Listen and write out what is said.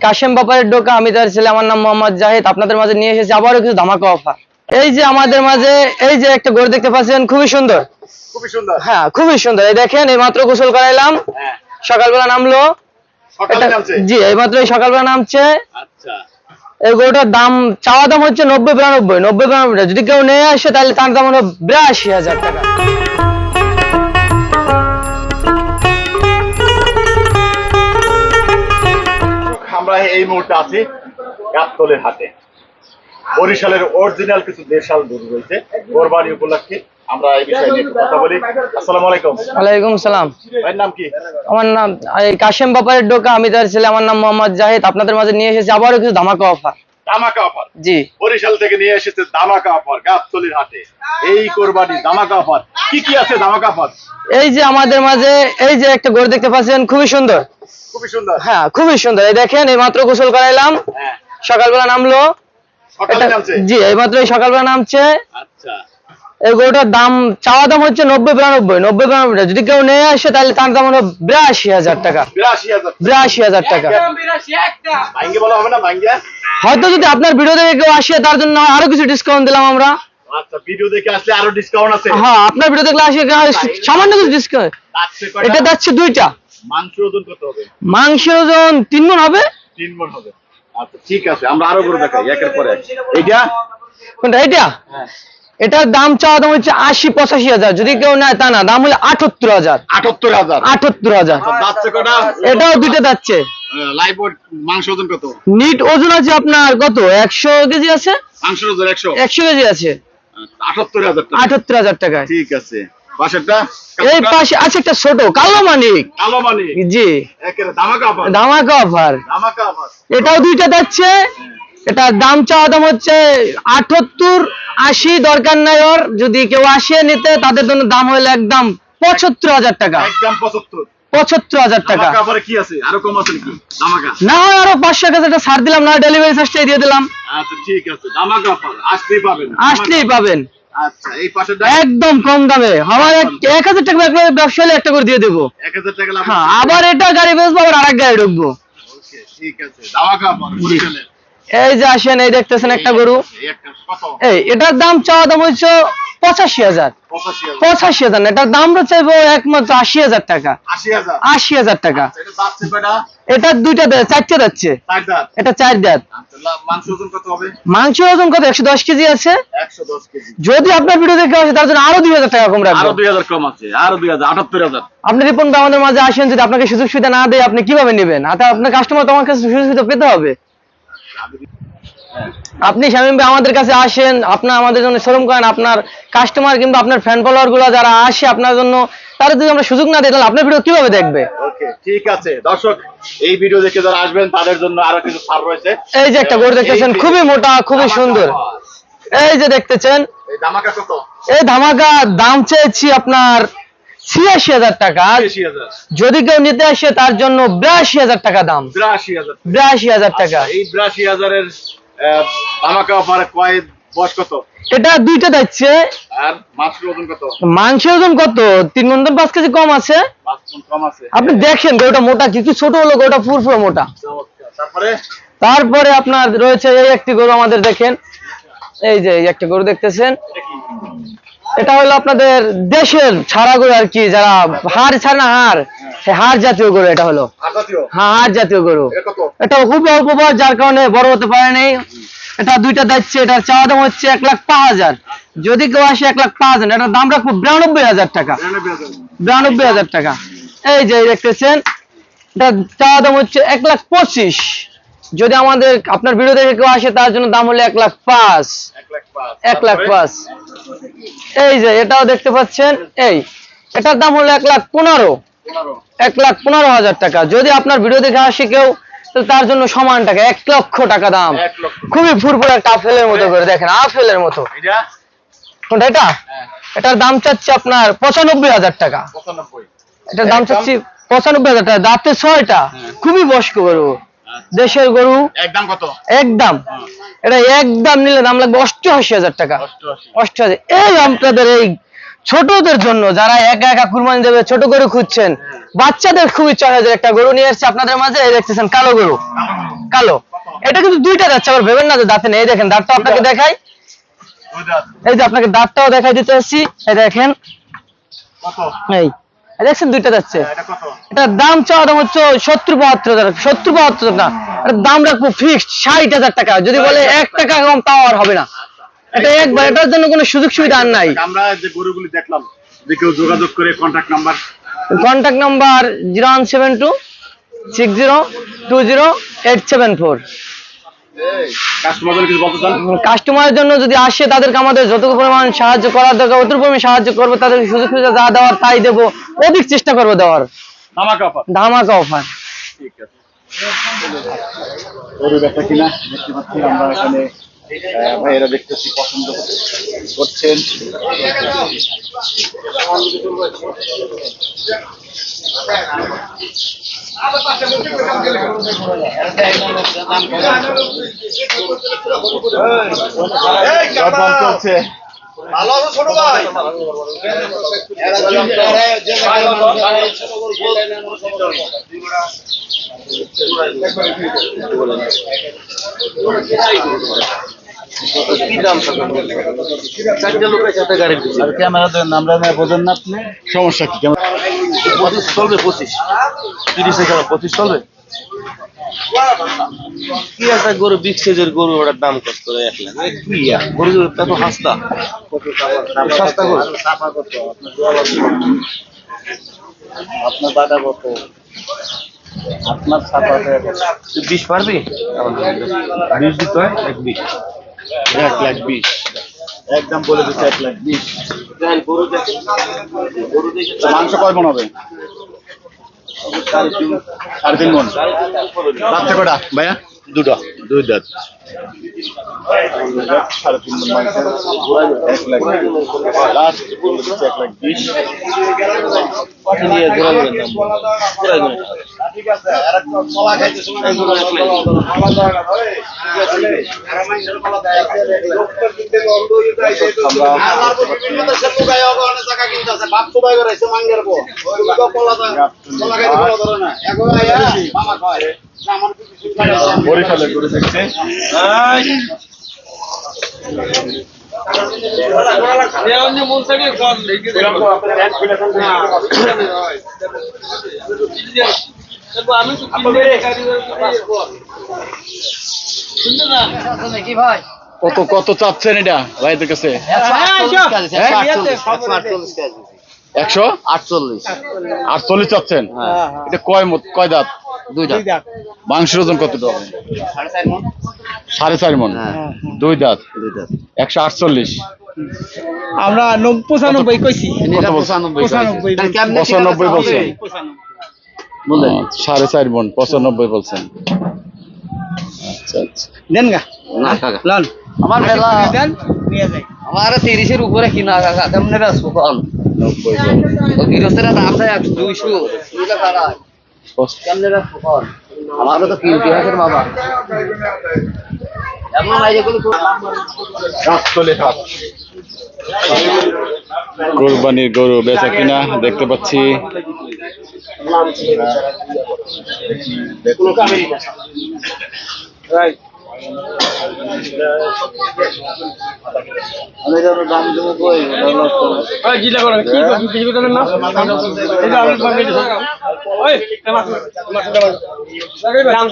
কাশেম ব্যাপারের ডোকা, আমি তার ছেলে, আমার নাম মোহাম্মদ জাহিদ। আপনাদের মাঝে নিয়ে এসেছি আবারও কিছু ধামাকা অফার। এই যে আমাদের মাঝে এই যে একটা গরু দেখতে পাচ্ছেন, খুবই সুন্দর। খুবই সুন্দর। হ্যাঁ, খুবই সুন্দর। এই দেখেন, এই মাত্র গোসল করাইলাম, হ্যাঁ, সকালবেলা নামলো। সকালে নামছে। জি, এই মাত্র সকালবেলা নামছে। আচ্ছা, এই গরুটার দাম, চাওয়া দাম হচ্ছে 90-92। যদি কেউ নিয়ে আসে তাহলে তার দাম হলো 82,000 টাকা। আমরা এই মুহূর্তে আছি গাবতলীর হাটে। বরিশালের অরিজিনাল কিছু দেশাল গরু রয়েছে কোরবানি উপলক্ষে। আমরা এই বিষয়ে নিয়ে একটু কথা বলি। আসসালামু আলাইকুম। ওয়ালাইকুম সালাম। ভাইয়ের নাম কি? আমার নাম এই কাশেম ব্যাপারের ডোকা, আমি তার ছেলে, আমার নাম মোহাম্মদ জাহিদ। আপনাদের মাঝে নিয়ে এসেছি আবারও কিছু ধামাকা অফার। ধামাকা অফার। জি, বরিশাল থেকে নিয়ে এসেছে ধামাকা অফার গাবতলীর হাটে। এই কোরবানি ধামাকা অফার, কি কি আছে ধামাকা অফার? এই যে আমাদের মাঝে এই যে একটা গরু দেখতে পাচ্ছেন, খুবই সুন্দর। খুবই সুন্দর। হ্যাঁ, খুবই সুন্দর। এই দেখেন, এই মাত্র গোসল করাইলাম, হ্যাঁ, সকালবেলা নামলো। সকালে নামছে। জি, এই মাত্র সকালবেলা নামছে। আচ্ছা, এই গরুটার দাম, চাওয়া দাম হচ্ছে 90-92। যদি কেউ নিয়ে আসে তাহলে তার দাম হলো 82,000 টাকা। 82,000। 82,000 টাকা। ভাঙ্গে বলা হবে না? ভাঙ্গে হয়তো যদি আপনার ভিডিও দেখে কেউ আসে তার জন্য আরো কিছু ডিসকাউন্ট দিলাম আমরা। আচ্ছা, ভিডিও দেখে আসলে আরো ডিসকাউন্ট আছে। হ্যাঁ, আপনার ভিডিও দেখলে আসে সামান্য কিছু ডিসকাউন্ট। আছে কয়টা? এটা যাচ্ছে 2টা। মাংস ওজন কত হবে? মাংসের ওজন 3 মণ হবে। 3 মণ হবে। আচ্ছা, ঠিক আছে, আমরা আরো গরু দেখাই একের পর এক। এইটা কোনটা? এটা। হ্যাঁ, এটার দাম চাওয়া দাম হচ্ছে 80-85,000। যদি কেউ নেয় তা না, দাম হলো 78,000। 78,000। 78,000। যাচ্ছে কয়টা? এটাও 2টা যাচ্ছে। লাইভ মাংস ওজন কত? নিট ওজন আছে আপনার কত, 100 কেজি আছে। মাংসের ওজন 100। 100 কেজি আছে। 78,000 টাকা। 78,000 টাকায়। ঠিক আছে। পাশেরটা? এই পাশে আছে একটা ছোট কালো মানিক। কালো মানি। জি, একের ধামাকা অফার। ধামাকা অফার। ধামাকা অফার। এটাও 2টা যাচ্ছে। এটার দাম চাওয়া দাম হচ্ছে 78-80। দরকার নাই ওর, যদি কেউ আসে নিতে তাদের জন্য দাম হলো একদম 75,000 টাকা। একদম 75। 75,000 টাকা। ধামাকা অফারে কি আছে? আরো কম আছে নাকি? ধামাকা। না হয় আরো 500 টাকা ছাড় দিলাম, না ডেলিভারি চার্জটাই দিয়ে দিলাম। আচ্ছা, ঠিক আছে, ধামাকা অফার আসলেই পাবেন। আসলেই পাবেন আচ্ছা, এই পাশেরটা? একদম কম দামে। আমার 1,000 টাকা ব্যবসা হলে একটা করে দিয়ে দেবো। 1,000 টাকা লাভ। হ্যাঁ, আবার এটা গাড়ি বেচবো, আবার আরেক গাড়ি ঢুকবো। ওকে, ঠিক আছে, ধামাকা অফার বরিশালের। এই যে আসেন, এই দেখতেছেন একটা গরু। এই একটা কত? এটার দাম চাওয়া দাম হচ্ছে 85,000। 85,000। 85,000 না, এটার দাম চাইবো একমাত্র 80,000 টাকা। 80,000। 80,000 টাকা। এটা যাচ্ছে কয়টা? এটার 2টা দেয়, 4টে যাচ্ছে। 4 দাঁত। এটা 4 দাঁত। আচ্ছা, মাংস ওজন কত হবে? মাংস ওজন কত? 110 কেজি আছে। 110 কেজি। যদি আপনার ভিডিও দেখে আসে তার জন্য আরো 2,000 টাকা কম আরো রাখবো। 2,000 কম আছে, আরো 2,000, 78,000। আপনি রিপন ভাই আমাদের মাঝে আসেন, যদি আপনাকে সুযোগ সুবিধা না দেয় আপনি কিভাবে নেবেন? আপনার কাস্টমার তো আমার কাছে সুযোগ সুবিধা পেতে হবে। আপনি শামীম ভাই আমাদের কাছে আসেন, আপনার আমাদের জন্য শোরুম করেন, আপনার কাস্টমার কিংবা আপনার ফ্যান ফলোয়ার গুলো যারা আসে আপনার জন্য, তাদের যদি আমরা সুযোগ না দিই তাহলে আপনার ভিডিও কিভাবে দেখবে? ওকে, ঠিক আছে দর্শক, এই ভিডিও দেখে যারা আসবেন তাদের জন্য আরো কিছু ছাড় রয়েছে। এই যে একটা গরু দেখতেছেন, খুবই মোটা, খুবই সুন্দর। এই যে দেখতেছেন, এই ধামাকা কত? এই ধামাকা দাম চেয়েছি আপনার 86,000 টাকা। 80,000। যদি কেউ নিতে আসে তার জন্য 82,000 টাকা দাম। 83,000। 82,000 টাকা। এই 83,000 এর ধামাকা অফারে কয় বয়স কত? এটা 2টা যাচ্ছে। আর মাংসের ওজন কত? মাংসের ওজন কত? 3 মণ 5 কেজি কম আছে। 5 মণ কম আছে। আপনি দেখেন গরুটা মোটা, কিছু ছোট হলো, গরুটা পুরো মোটা। চমৎকার। তারপরে তারপরে আপনার রয়েছে এই একটি গরু, আমাদের দেখেন, এই যে এই একটা গরু দেখতেছেন। এটা কি? এটা হলো আপনাদের দেশের ছাড়া গরু আর কি, যারা হাড় ছাড়া না, হাড় জাতীয় গরু। এটা হলো আজাতীয়। হ্যাঁ, হাড় জাতীয় গরু। এটা কত? এটা খুব অল্প বয়স, যার কারণে বড় হতে পারে নাই। এটা 2টা যাচ্ছে। এটার চাওয়া দাম হচ্ছে 1,05,000। যদি কেউ আসে 1,05,000। এটার দাম রাখবো 92,000 টাকা। 92,000 টাকা। এই যে দেখতেছেন, এটা চাওয়া দাম হচ্ছে 1,25,000। যদি আপনার ভিডিও দেখে কেউ আসে তার জন্য দাম হলো 1,05,000। 1,05,000। এই যে এটাও দেখতে পাচ্ছেন, এটার দাম হলো 1,15,000। 1,15,000 টাকা। যদি আপনার ভিডিও দেখে আসে কেউ তাহলে তার জন্য সমান টাকা, 1,00,000 টাকা দাম। 1 লক্ষ। খুবই ফুরফুরে একটা আপেলের মতো করে, দেখেন আপেলের মতো। এটা? কোনটা? এটা? হ্যাঁ, এটার দাম চাচ্ছি আপনার 95,000 টাকা। 95। এটার দাম চাচ্ছি 95,000 টাকা। দাঁতে 6টা, খুবই বয়স্ক গরু, দেশের গরু। একদম কত? একদম, এটা একদম নিলে দাম লাগবে 88,000 টাকা। 88। 88,000। এই আপনাদের এই ছোটদের জন্য, যারা একা একা কুরবানি দেবে, ছোট গরু খুঁজছেন, বাচ্চাদের খুবই চয়েসের একটা গরু নিয়ে এসেছে আপনাদের মাঝে। এই দেখতেছেন কালো গরু। কালো। এটা কিন্তু দুইটা যাচ্ছে, আবার ভেবেন না যে দাঁতে নেই। এই দেখেন দাঁতটাও আপনাকে দেখাই, এই যে আপনাকে দাঁতটাও দেখাই দিতে আসছি, এই দেখেন এই দেখছেন দুইটা যাচ্ছে। এটার দাম চাওয়া দাম হচ্ছে 70-72 হাজার, 70-72 না, এটার দাম রাখবো ফিক্সড 60,000 টাকা। যদি বলে 1 টাকা কম তাও আর হবে না, এটা একবার, এটার জন্য কোনো সুযোগ সুবিধা আর নাই। আমরা যে গরুগুলি দেখলাম, যে কেউ যোগাযোগ করে কন্ট্যাক্ট নাম্বার 01726020874। কাস্টমারদের কিছু বলতে চান? কাস্টমারের জন্য যদি আসে তাদেরকে আমাদের যতটুকু পরিমাণ সাহায্য করার দরকার অতটুকু পরিমাণ সাহায্য করবো, তাদেরকে সুযোগ সুবিধা যা দেওয়ার তাই দেবো, অধিক চেষ্টা করবো দেওয়ার, ধামাকা অফার। ধামাকা অফার। ঠিক আছে, গরু বেচা কিনা দেখতে পাচ্ছি আমরা এখানে, ভাইয়েরা দেখতেছি পছন্দ করছেন। চলছে ভালো আছো ছোট ভাই? ক্যামেরা দেন, আমরা বোঝেন না আপনি, সমস্যা কি? চলবে 25 30 টাকা 25 চলবে। কি একটা গরু বিগ সাইজের গরু, ওটার দাম কত করে 1 লাখ? কি গরু এত হাসতা সস্তা গরু? আপনার বাটা কত? আপনার ছাপা 20 পারবি? 20 দিতে হয় 20। 1,20,000 একদম বলে দিচ্ছে 1,20,000। গরু দেখে মাংস কয় মন হবে? 3.5 মন। বাচ্চা কটা ভাইয়া? দুটো, দুই দাঁত। 3.5 মন মাংস, 1,20,000 লাস্ট বলে দিচ্ছে 1,20,000 নিয়ে ঘোরাবেন দাম ঘোরাবেন। বরিশালের গরু দেখছে। কত কত চাচ্ছেন এটা ভাইদের কাছে? 148 চাচ্ছেন? এটা কয় দাঁত? দুই দাঁত। মাংসের ওজন কতটা হবে? 4.5 মন। 2 দাঁত। 148। আমরা 95 কইছি। কত বলছেন? 95 বলছেন। 4.5 মন 95 বলছেন। আচ্ছা আচ্ছা, দেন গা না কাকা লন আমার মেলা দেন নিয়ে যাই। আমার 30 এর উপরে কিনা কাকা, কেমনে রাখবো কোন? 90 ও গিরস্তের দাম দেয় 200 দুইটা কারা কেমনে রাখবো কোন? আমারও তো কিনতে হয় বাবা, এমন নাই যেগুলো কোরবানির গরু বেচা কিনা দেখতে পাচ্ছি। দাম দেবো কই জিলা করে কি বেশি কথা না এটা আমি